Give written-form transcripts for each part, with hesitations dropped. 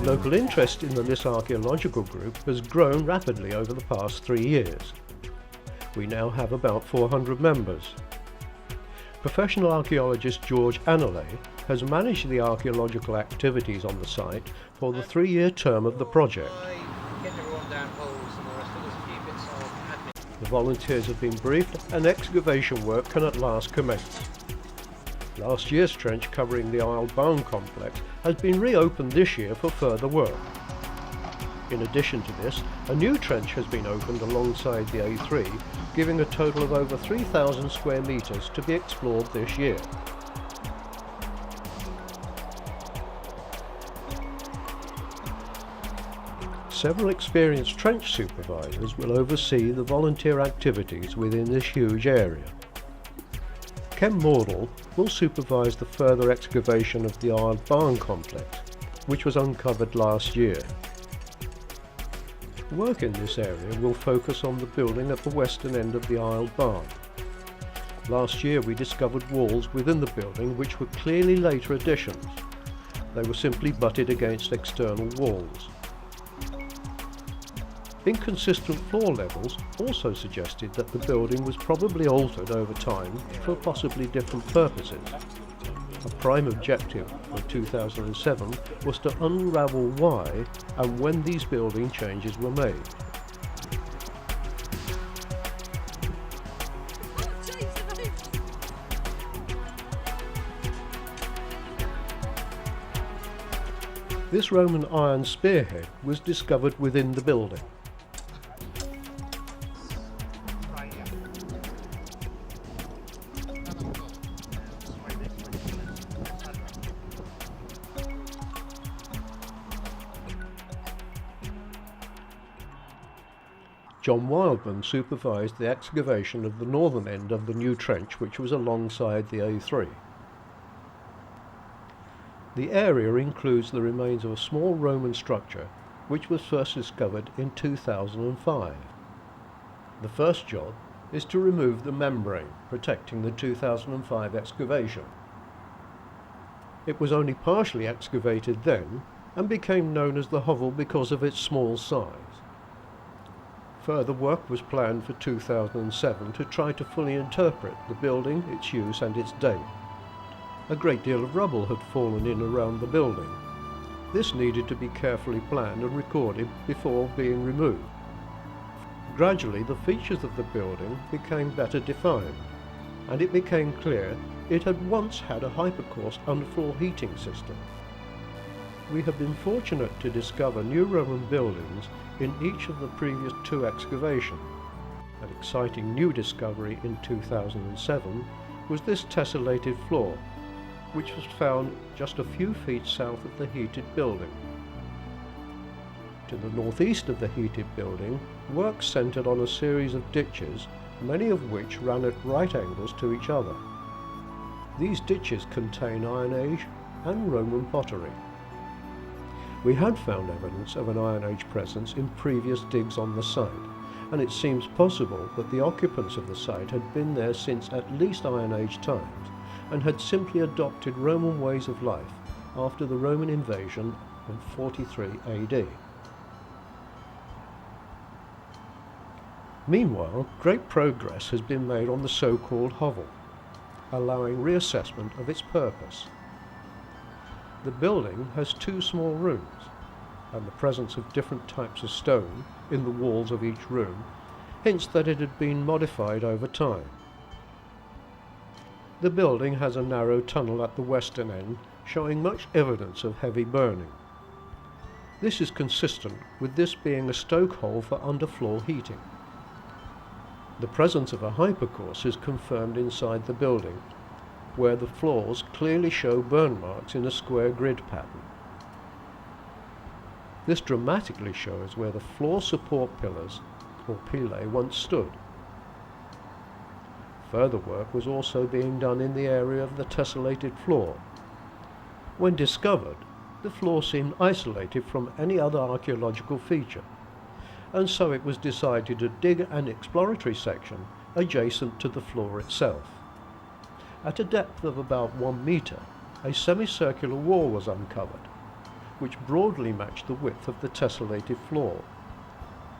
Local interest in the Liss archaeological group has grown rapidly over the past 3 years. We now have about 400 members. Professional archaeologist George Annolay has managed the archaeological activities on the site for the 3-year term of the project. The volunteers have been briefed and excavation work can at last commence. Last year's trench covering the Isle Barn complex has been reopened this year for further work. In addition to this, a new trench has been opened alongside the A3, giving a total of over 3,000 square metres to be explored this year. Several experienced trench supervisors will oversee the volunteer activities within this huge area. Ken Mordell will supervise the further excavation of the Isle Barn complex, which was uncovered last year. Work in this area will focus on the building at the western end of the Isle Barn. Last year we discovered walls within the building which were clearly later additions. They were simply butted against external walls. Inconsistent floor levels also suggested that the building was probably altered over time for possibly different purposes. A prime objective for 2007 was to unravel why and when these building changes were made. This Roman iron spearhead was discovered within the building. John Wildman supervised the excavation of the northern end of the new trench, which was alongside the A3. The area includes the remains of a small Roman structure which was first discovered in 2005. The first job is to remove the membrane protecting the 2005 excavation. It was only partially excavated then and became known as the hovel because of its small size. Further work was planned for 2007 to try to fully interpret the building, its use and its date. A great deal of rubble had fallen in around the building. This needed to be carefully planned and recorded before being removed. Gradually the features of the building became better defined, and it became clear it had once had a hypercourse underfloor heating system. We have been fortunate to discover new Roman buildings in each of the previous 2 excavations. An exciting new discovery in 2007 was this tessellated floor, which was found just a few feet south of the heated building. To the northeast of the heated building, work centred on a series of ditches, many of which ran at right angles to each other. These ditches contain Iron Age and Roman pottery. We had found evidence of an Iron Age presence in previous digs on the site, and it seems possible that the occupants of the site had been there since at least Iron Age times and had simply adopted Roman ways of life after the Roman invasion in 43 AD. Meanwhile, great progress has been made on the so-called hovel, allowing reassessment of its purpose. The building has 2 small rooms, and the presence of different types of stone in the walls of each room hints that it had been modified over time. The building has a narrow tunnel at the western end, showing much evidence of heavy burning. This is consistent with this being a stoke hole for underfloor heating. The presence of a hypercourse is confirmed inside the building, where the floors clearly show burn marks in a square grid pattern. This dramatically shows where the floor support pillars, or pilae, once stood. Further work was also being done in the area of the tessellated floor. When discovered, the floor seemed isolated from any other archaeological feature, and so it was decided to dig an exploratory section adjacent to the floor itself. At a depth of about 1 metre, a semicircular wall was uncovered, which broadly matched the width of the tessellated floor.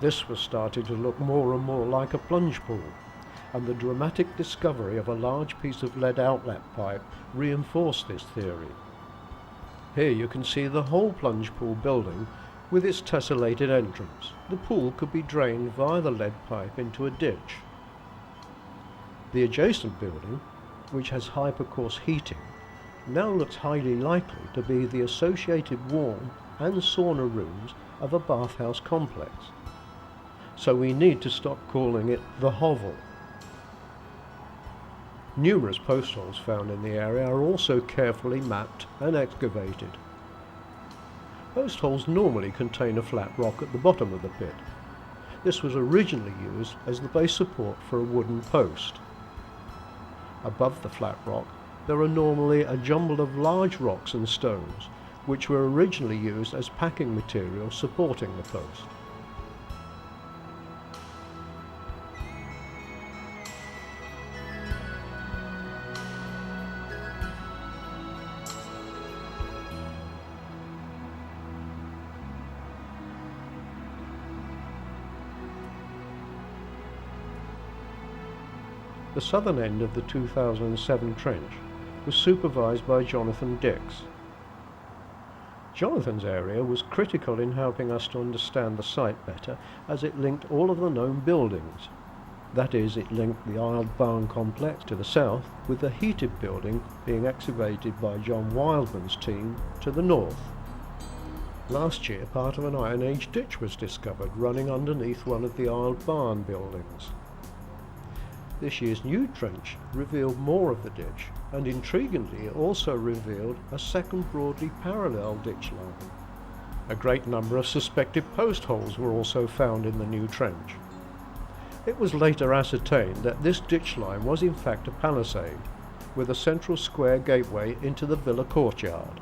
This was starting to look more and more like a plunge pool, and the dramatic discovery of a large piece of lead outlet pipe reinforced this theory. Here you can see the whole plunge pool building with its tessellated entrance. The pool could be drained via the lead pipe into a ditch. The adjacent building, which has hypercoarse heating, now looks highly likely to be the associated warm and sauna rooms of a bathhouse complex. So we need to stop calling it the hovel. Numerous post holes found in the area are also carefully mapped and excavated. Post holes normally contain a flat rock at the bottom of the pit. This was originally used as the base support for a wooden post. Above the flat rock, there are normally a jumble of large rocks and stones, which were originally used as packing material supporting the post. The southern end of the 2007 trench was supervised by Jonathan Dix. Jonathan's area was critical in helping us to understand the site better, as it linked all of the known buildings. That is, it linked the Isled Barn complex to the south, with the heated building being excavated by John Wildman's team to the north. Last year, part of an Iron Age ditch was discovered running underneath one of the Isled Barn buildings. This year's new trench revealed more of the ditch, and intriguingly it also revealed a second broadly parallel ditch line. A great number of suspected post holes were also found in the new trench. It was later ascertained that this ditch line was in fact a palisade, with a central square gateway into the villa courtyard.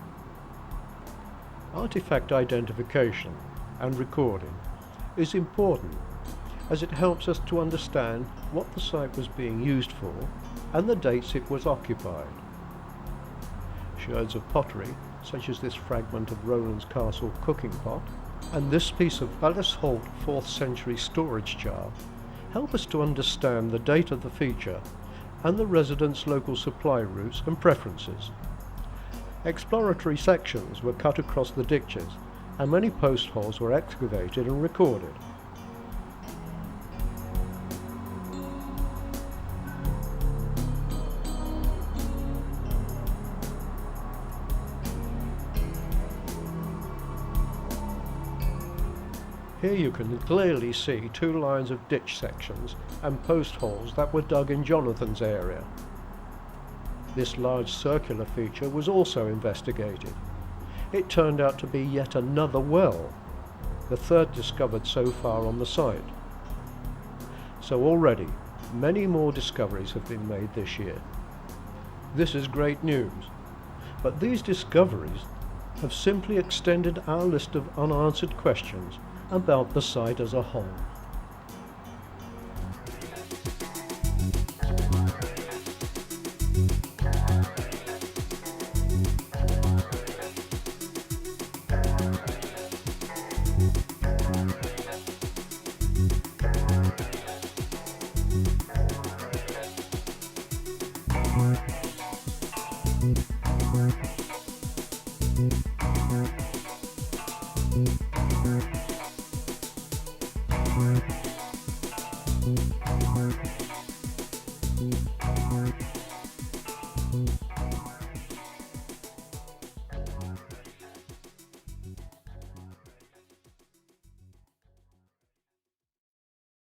Artifact identification and recording is important, as it helps us to understand what the site was being used for and the dates it was occupied. Sherds of pottery, such as this fragment of Roland's Castle cooking pot, and this piece of Ballas Holt 4th century storage jar, help us to understand the date of the feature and the residents' local supply routes and preferences. Exploratory sections were cut across the ditches, and many post holes were excavated and recorded. Here you can clearly see two lines of ditch sections and post holes that were dug in Jonathan's area. This large circular feature was also investigated. It turned out to be yet another well, the third discovered so far on the site. So already, many more discoveries have been made this year. This is great news, but these discoveries have simply extended our list of unanswered questions about the site as a whole.